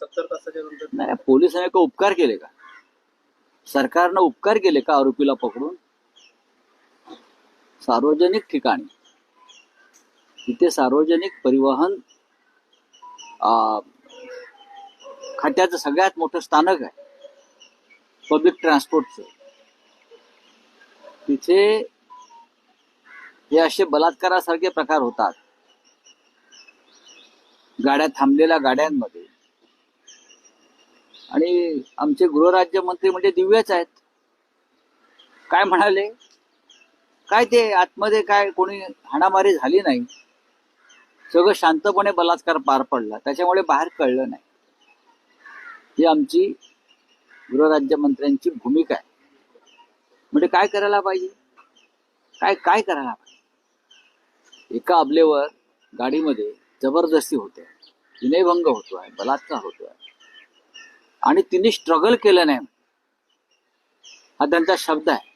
70 तासाच्या नंतर नाही, पोलिसांनी का उपकार केले का? सरकारनं उपकार केले का आरोपीला पकडून? सार्वजनिक ठिकाणी तिथे सार्वजनिक परिवहन खात्याचं सगळ्यात मोठं स्थानक आहे पब्लिक ट्रान्सपोर्टचं. तिथे हे असे बलात्कारासारखे प्रकार होतात गाड्या थांबलेल्या गाड्यांमध्ये. आणि आमचे गृहराज्यमंत्री म्हणजे दिव्यच आहेत. काय म्हणाले? काय ते आतमध्ये काय कोणी हाणामारी झाली नाही, सगळं शांतपणे बलात्कार पार पडला, त्याच्यामुळे बाहेर कळलं नाही. ही आमची गृहराज्यमंत्र्यांची भूमिका आहे. म्हणजे काय करायला पाहिजे? काय करायला पाहिजे? एका अबलेवर गाडीमध्ये जबरदस्ती होते, विनयभंग होतोय, बलात्कार होतोय, आणि तिने स्ट्रगल केलं नाही हा त्यांचा शब्द आहे.